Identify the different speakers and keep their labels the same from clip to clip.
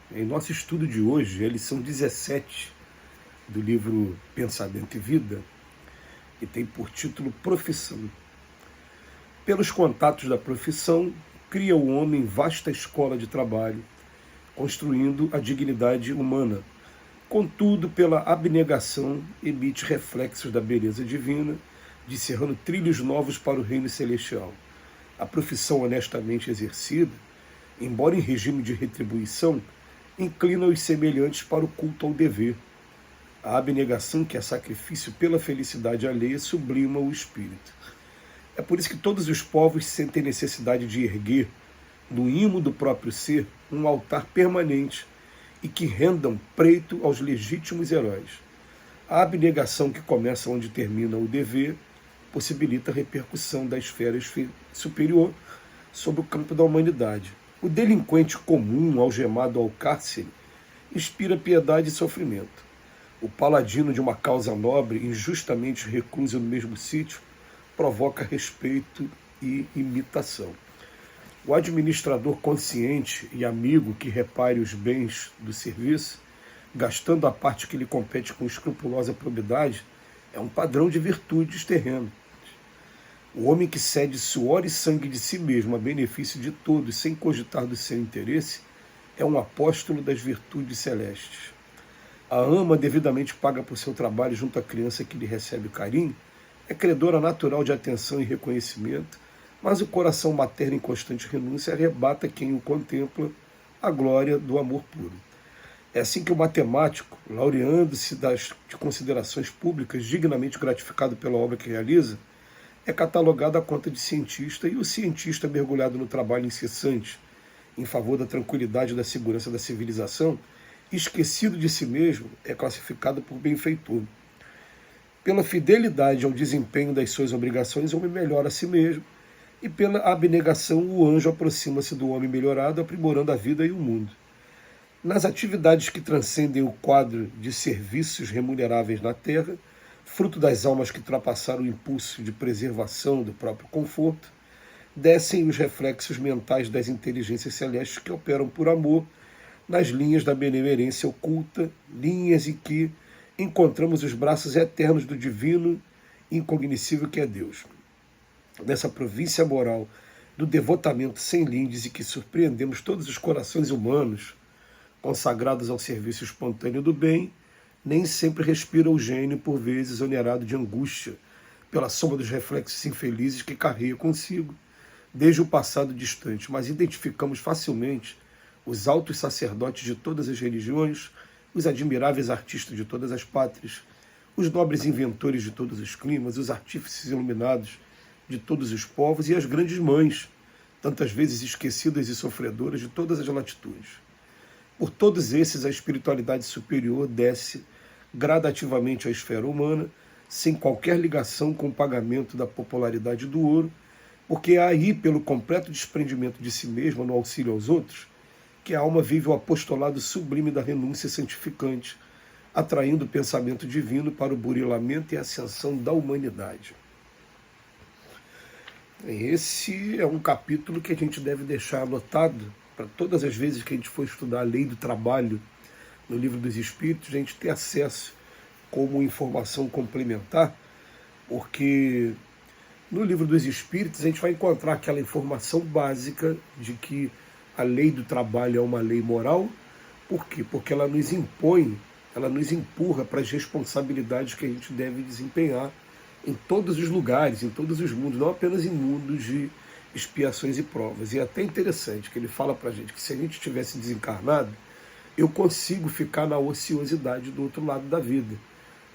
Speaker 1: Em nosso estudo de hoje, a lição 17 do livro Pensamento e Vida, que tem por título Profissão. Pelos contatos da profissão, cria o homem vasta escola de trabalho, construindo a dignidade humana. Contudo, pela abnegação, emite reflexos da beleza divina, discerrando trilhos novos para o reino celestial. A profissão honestamente exercida, embora em regime de retribuição, inclina os semelhantes para o culto ao dever. A abnegação, que é sacrifício pela felicidade alheia, sublima o espírito. É por isso que todos os povos sentem necessidade de erguer, no imo do próprio ser, um altar permanente e que rendam preito aos legítimos heróis. A abnegação, que começa onde termina o dever, possibilita a repercussão da esfera superior sobre o campo da humanidade. O delinquente comum, algemado ao cárcere, inspira piedade e sofrimento. O paladino de uma causa nobre, injustamente recluso no mesmo sítio, provoca respeito e imitação. O administrador consciente e amigo que repare os bens do serviço, gastando a parte que lhe compete com escrupulosa probidade, é um padrão de virtudes terrenas. O homem que cede suor e sangue de si mesmo a benefício de todos, sem cogitar do seu interesse, é um apóstolo das virtudes celestes. A ama, devidamente paga por seu trabalho junto à criança que lhe recebe carinho, é credora natural de atenção e reconhecimento, mas o coração materno em constante renúncia arrebata quem o contempla a glória do amor puro. É assim que o matemático, laureando-se de considerações públicas, dignamente gratificado pela obra que realiza, é catalogado à conta de cientista, e o cientista, mergulhado no trabalho incessante em favor da tranquilidade e da segurança da civilização, esquecido de si mesmo, é classificado por benfeitor. Pela fidelidade ao desempenho das suas obrigações, o homem melhora a si mesmo, e pela abnegação, o anjo aproxima-se do homem melhorado, aprimorando a vida e o mundo. Nas atividades que transcendem o quadro de serviços remuneráveis na terra, fruto das almas que ultrapassaram o impulso de preservação do próprio conforto, descem os reflexos mentais das inteligências celestes que operam por amor nas linhas da benemerência oculta, linhas em que encontramos os braços eternos do divino incognoscível que é Deus. Nessa província moral do devotamento sem lindes e que surpreendemos todos os corações humanos consagrados ao serviço espontâneo do bem, nem sempre respira o gênio, por vezes onerado de angústia, pela soma dos reflexos infelizes que carrega consigo, desde o passado distante, mas identificamos facilmente os altos sacerdotes de todas as religiões, os admiráveis artistas de todas as pátrias, os nobres inventores de todos os climas, os artífices iluminados de todos os povos e as grandes mães, tantas vezes esquecidas e sofredoras de todas as latitudes. Por todos esses, a espiritualidade superior desce gradativamente à esfera humana, sem qualquer ligação com o pagamento da popularidade do ouro, porque é aí, pelo completo desprendimento de si mesma no auxílio aos outros, que a alma vive o apostolado sublime da renúncia santificante, atraindo o pensamento divino para o burilamento e ascensão da humanidade. Esse é um capítulo que a gente deve deixar anotado para todas as vezes que a gente for estudar a lei do trabalho no Livro dos Espíritos, a gente ter acesso como informação complementar, porque no Livro dos Espíritos a gente vai encontrar aquela informação básica de que a lei do trabalho é uma lei moral. Por quê? Porque ela nos impõe, ela nos empurra para as responsabilidades que a gente deve desempenhar em todos os lugares, em todos os mundos, não apenas em mundos de expiações e provas. E é até interessante que ele fala para a gente que se a gente tivesse desencarnado, eu consigo ficar na ociosidade do outro lado da vida.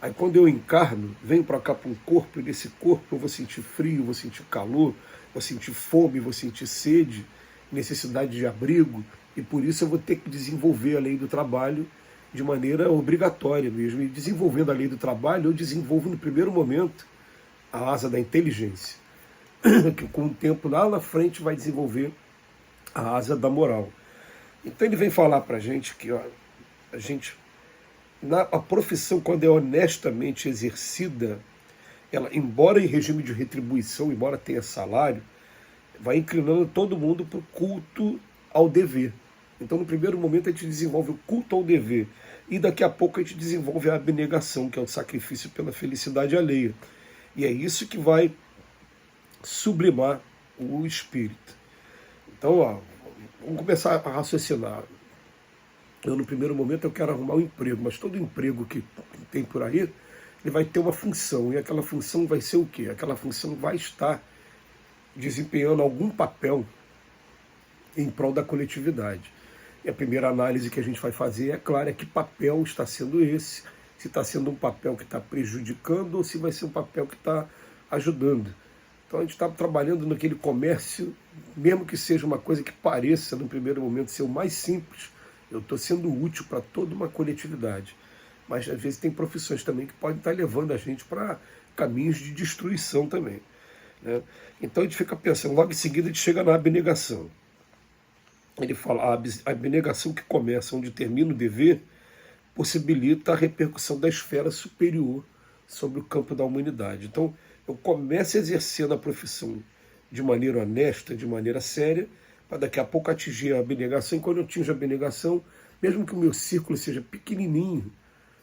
Speaker 1: Aí quando eu encarno, venho para cá para um corpo, e nesse corpo eu vou sentir frio, vou sentir calor, vou sentir fome, vou sentir sede, necessidade de abrigo, e por isso eu vou ter que desenvolver a lei do trabalho de maneira obrigatória mesmo. E desenvolvendo a lei do trabalho, eu desenvolvo no primeiro momento a asa da inteligência, que com o tempo lá na frente vai desenvolver a asa da moral. Então ele vem falar para a gente que a profissão, quando é honestamente exercida, ela, embora em regime de retribuição, embora tenha salário, vai inclinando todo mundo para o culto ao dever. Então, no primeiro momento, a gente desenvolve o culto ao dever. E daqui a pouco a gente desenvolve a abnegação, que é o sacrifício pela felicidade alheia. E é isso que vai sublimar o espírito. Então, ó, vamos começar a raciocinar. Eu, no primeiro momento, eu quero arrumar um emprego, mas todo emprego que tem por aí, ele vai ter uma função. E aquela função vai ser o quê? Aquela função vai estar desempenhando algum papel em prol da coletividade. E a primeira análise que a gente vai fazer, é claro, é que papel está sendo esse, se está sendo um papel que está prejudicando ou se vai ser um papel que está ajudando. Então a gente está trabalhando naquele comércio, mesmo que seja uma coisa que pareça, no primeiro momento, ser o mais simples, eu estou sendo útil para toda uma coletividade. Mas às vezes tem profissões também que podem estar levando a gente para caminhos de destruição também, né? Então a gente fica pensando, logo em seguida a gente chega na abnegação. Ele fala, a abnegação que começa onde termina o dever possibilita a repercussão da esfera superior sobre o campo da humanidade. Então, eu começo exercendo a profissão de maneira honesta, de maneira séria, para daqui a pouco atingir a abnegação. E quando eu atingo a abnegação, mesmo que o meu círculo seja pequenininho,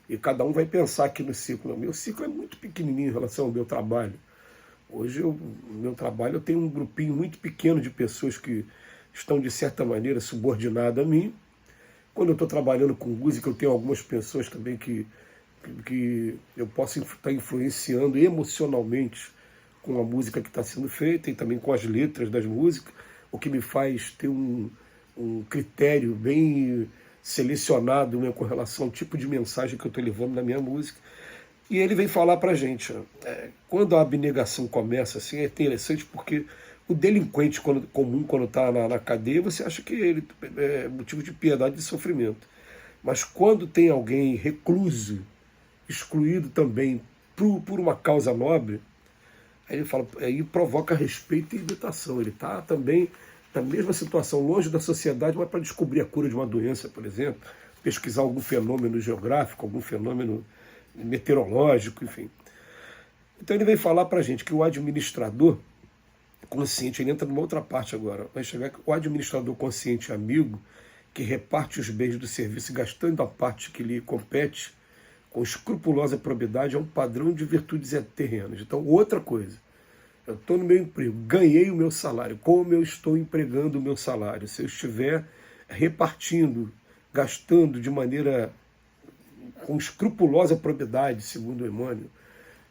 Speaker 1: e cada um vai pensar aqui no círculo, o meu círculo é muito pequenininho em relação ao meu trabalho. Hoje, o meu trabalho, eu tenho um grupinho muito pequeno de pessoas que estão, de certa maneira, subordinadas a mim. Quando eu estou trabalhando com música, eu tenho algumas pessoas também que eu posso estar influenciando emocionalmente com a música que está sendo feita e também com as letras das músicas, o que me faz ter um critério bem selecionado, né, com relação ao tipo de mensagem que eu estou levando na minha música. E ele vem falar para a gente, quando a abnegação começa assim, é interessante porque o delinquente comum, quando está na cadeia, você acha que ele é motivo de piedade e de sofrimento. Mas quando tem alguém recluso, excluído também por uma causa nobre, aí ele fala, aí provoca respeito e imitação. Ele está também na mesma situação, longe da sociedade, mas para descobrir a cura de uma doença, por exemplo, pesquisar algum fenômeno geográfico, algum fenômeno meteorológico, enfim. Então ele vem falar para a gente que o administrador consciente, ele entra numa outra parte agora, vai chegar que o administrador consciente amigo, que reparte os bens do serviço gastando a parte que lhe compete com escrupulosa probidade, é um padrão de virtudes terrenas. Então, outra coisa, eu estou no meu emprego, ganhei o meu salário, como eu estou empregando o meu salário? Se eu estiver repartindo, gastando de maneira com escrupulosa probidade, segundo o Emmanuel,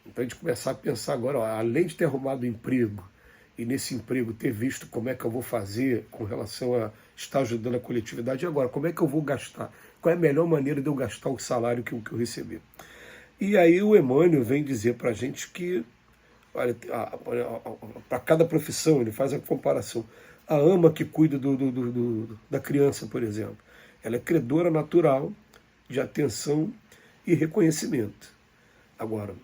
Speaker 1: então a gente começar a pensar agora, ó, além de ter arrumado um emprego, e nesse emprego ter visto como é que eu vou fazer com relação a estar ajudando a coletividade, e agora, como é que eu vou gastar? Qual é a melhor maneira de eu gastar o salário que eu receber? E aí o Emmanuel vem dizer para a gente que, olha, para cada profissão, ele faz a comparação. A ama que cuida da criança, por exemplo, ela é credora natural de atenção e reconhecimento. Agora,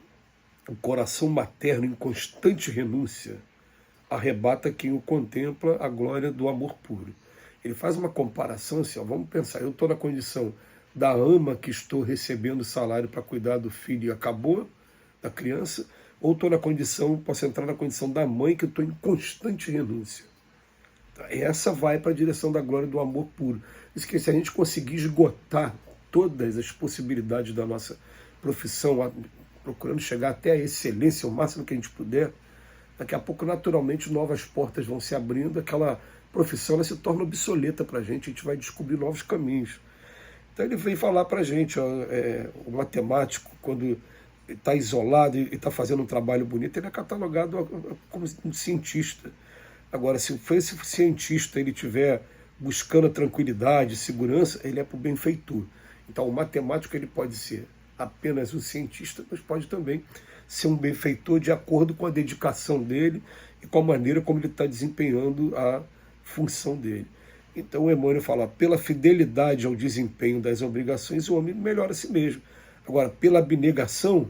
Speaker 1: o coração materno em constante renúncia arrebata quem o contempla a glória do amor puro. Ele faz uma comparação assim, ó, vamos pensar, eu estou na condição da ama que estou recebendo salário para cuidar do filho e acabou, da criança, ou estou na condição, posso entrar na condição da mãe que eu estou em constante renúncia. Essa vai para a direção da glória do amor puro. Isso que se a gente conseguir esgotar todas as possibilidades da nossa profissão, procurando chegar até a excelência, o máximo que a gente puder, daqui a pouco, naturalmente, novas portas vão se abrindo, aquela profissão ela se torna obsoleta para a gente vai descobrir novos caminhos. Então ele vem falar para a gente, ó, o matemático, quando está isolado e está fazendo um trabalho bonito, ele é catalogado como um cientista. Agora, se esse cientista ele estiver buscando a tranquilidade, segurança, ele é para o benfeitor. Então o matemático ele pode ser apenas um cientista, mas pode também ser um benfeitor de acordo com a dedicação dele e com a maneira como ele está desempenhando a função dele. Então o Emmanuel fala, pela fidelidade ao desempenho das obrigações, o homem melhora a si mesmo. Agora, pela abnegação,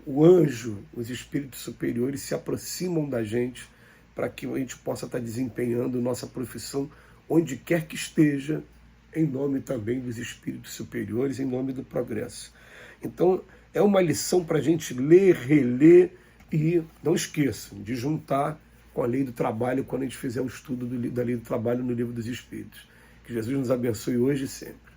Speaker 1: o anjo, os espíritos superiores se aproximam da gente para que a gente possa estar desempenhando nossa profissão onde quer que esteja, em nome também dos espíritos superiores, em nome do progresso. Então, é uma lição para a gente ler, reler e não esqueçam de juntar com a lei do trabalho quando a gente fizer o estudo da lei do trabalho no Livro dos Espíritos. Que Jesus nos abençoe hoje e sempre.